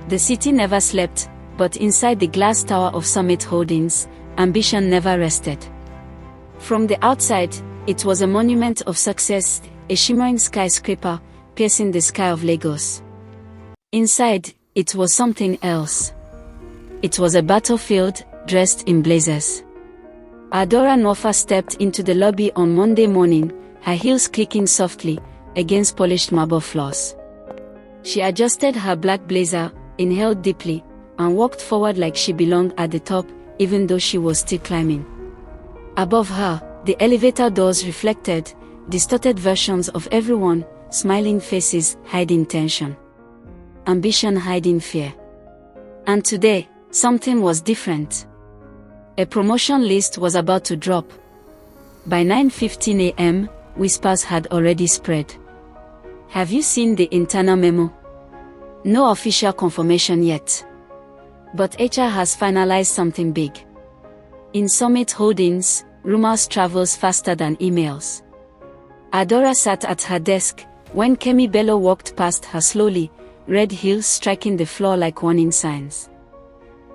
The city never slept, but inside the glass tower of Summit Holdings, ambition never rested. From the outside, it was a monument of success, a shimmering skyscraper, piercing the sky of Lagos. Inside, it was something else. It was a battlefield, dressed in blazers. Adora Nwaofa stepped into the lobby on Monday morning, her heels clicking softly against polished marble floors. She adjusted her black blazer, inhaled deeply, and walked forward like she belonged at the top, even though she was still climbing. Above her, the elevator doors reflected distorted versions of everyone, smiling faces hiding tension, ambition hiding fear. And today, something was different. A promotion list was about to drop. By 9:15 a.m., whispers had already spread. Have you seen the internal memo? No official confirmation yet. But HR has finalized something big. In Summit Holdings, rumors travels faster than emails. Adora sat at her desk when Kemi Bello walked past her slowly, red heels striking the floor like warning signs.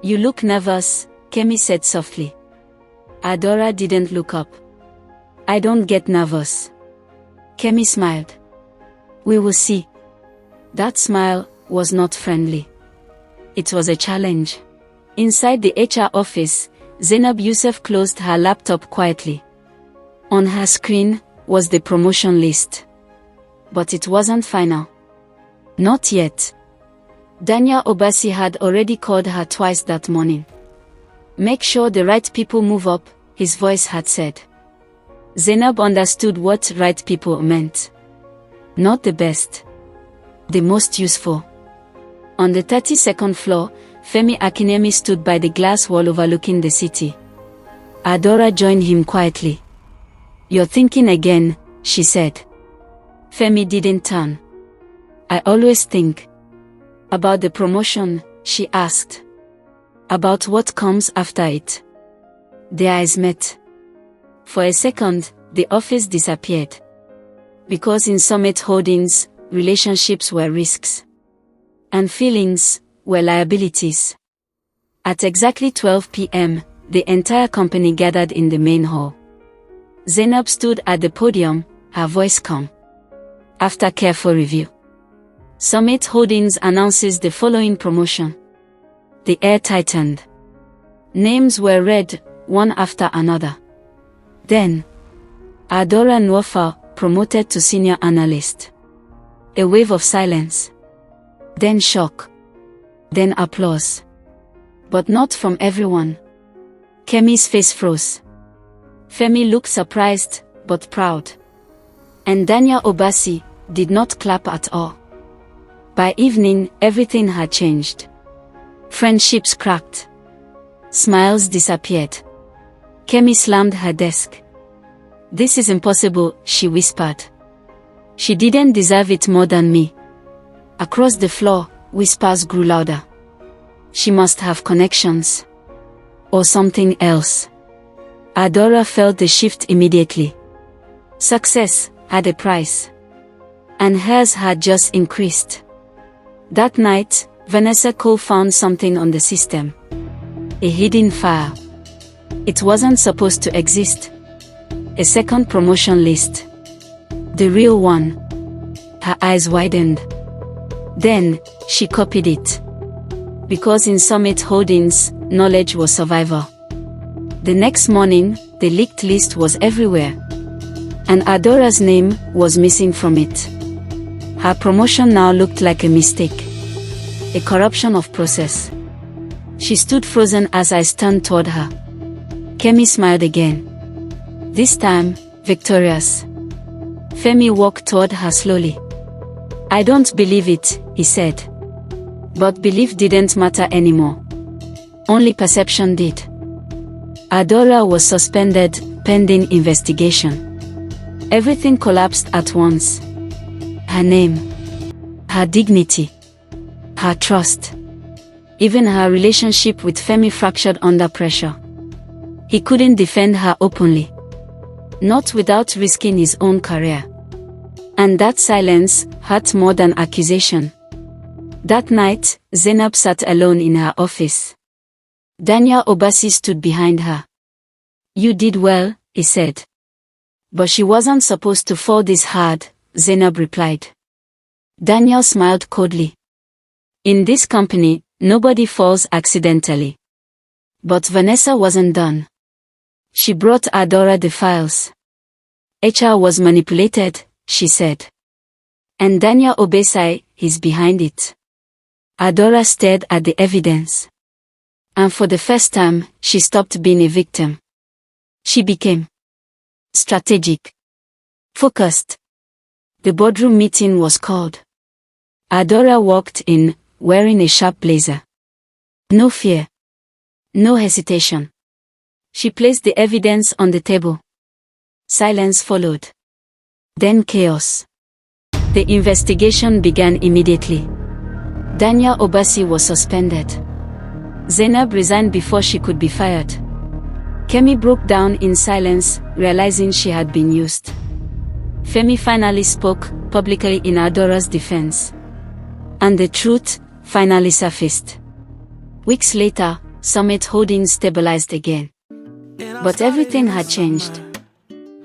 You look nervous, Kemi said softly. Adora didn't look up. I don't get nervous. Kemi smiled. We will see. That smile was not friendly. It was a challenge. Inside the HR office, Zainab Youssef closed her laptop quietly. On her screen was the promotion list. But it wasn't final. Not yet. Daniel Obasi had already called her twice that morning. Make sure the right people move up, his voice had said. Zainab understood what right people meant. Not the best. The most useful. On the 32nd floor, Femi Akinemi stood by the glass wall overlooking the city. Adora joined him quietly. You're thinking again, she said. Femi didn't turn. I always think. About the promotion, she asked. About what comes after it. Their eyes met. For a second, the office disappeared. Because in Summit Holdings, relationships were risks. And feelings were liabilities. At exactly 12 p.m., the entire company gathered in the main hall. Zainab stood at the podium, her voice calm. After careful review, Summit Holdings announces the following promotion. The air tightened. Names were read, one after another. Then, Adora Nwaofa, promoted to senior analyst. A wave of silence. Then shock. Then applause. But not from everyone. Kemi's face froze. Femi looked surprised, but proud. And Daniel Obasi did not clap at all. By evening, everything had changed. Friendships cracked. Smiles disappeared. Kemi slammed her desk. This is impossible, she whispered. She didn't deserve it more than me. Across the floor, whispers grew louder. She must have connections. Or something else. Adora felt the shift immediately. Success had a price. And hers had just increased. That night, Vanessa Cole found something on the system. A hidden file. It wasn't supposed to exist. A second promotion list. The real one. Her eyes widened. Then, she copied it. Because in Summit Holdings, knowledge was survival. The next morning, the leaked list was everywhere. And Adora's name was missing from it. Her promotion now looked like a mistake. A corruption of process. She stood frozen as I turned toward her. Kemi smiled again. This time, victorious. Femi walked toward her slowly. I don't believe it, he said. But belief didn't matter anymore. Only perception did. Adora was suspended, pending investigation. Everything collapsed at once. Her name. Her dignity. Her trust. Even her relationship with Femi fractured under pressure. He couldn't defend her openly. Not without risking his own career. And that silence hurt more than accusation. That night, Zainab sat alone in her office. Daniel Obasi stood behind her. "You did well," he said. "But she wasn't supposed to fall this hard," Zainab replied. Daniel smiled coldly. "In this company, nobody falls accidentally." But Vanessa wasn't done. She brought Adora the files. "HR was manipulated," she said. "And Daniel Obasi is behind it." Adora stared at the evidence. And for the first time, she stopped being a victim. She became strategic, focused. The boardroom meeting was called. Adora walked in, wearing a sharp blazer. No fear. No hesitation. She placed the evidence on the table. Silence followed. Then chaos. The investigation began immediately. Daniel Obasi was suspended. Zainab resigned before she could be fired. Kemi broke down in silence, realizing she had been used. Femi finally spoke, publicly in Adora's defense. And the truth finally surfaced. Weeks later, Summit Holdings stabilized again. But everything had changed.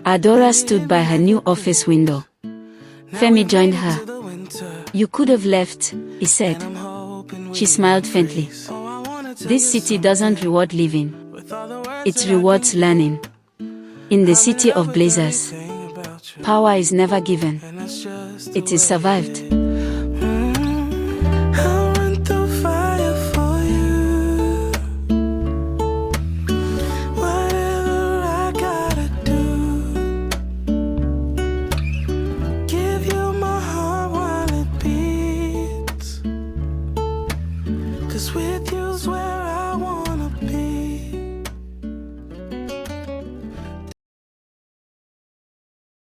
Adora stood by her new office window. Femi joined her. "You could have left," he said. She smiled faintly. "This city doesn't reward living. It rewards learning. In the city of blazers, power is never given. It is survived." With you's where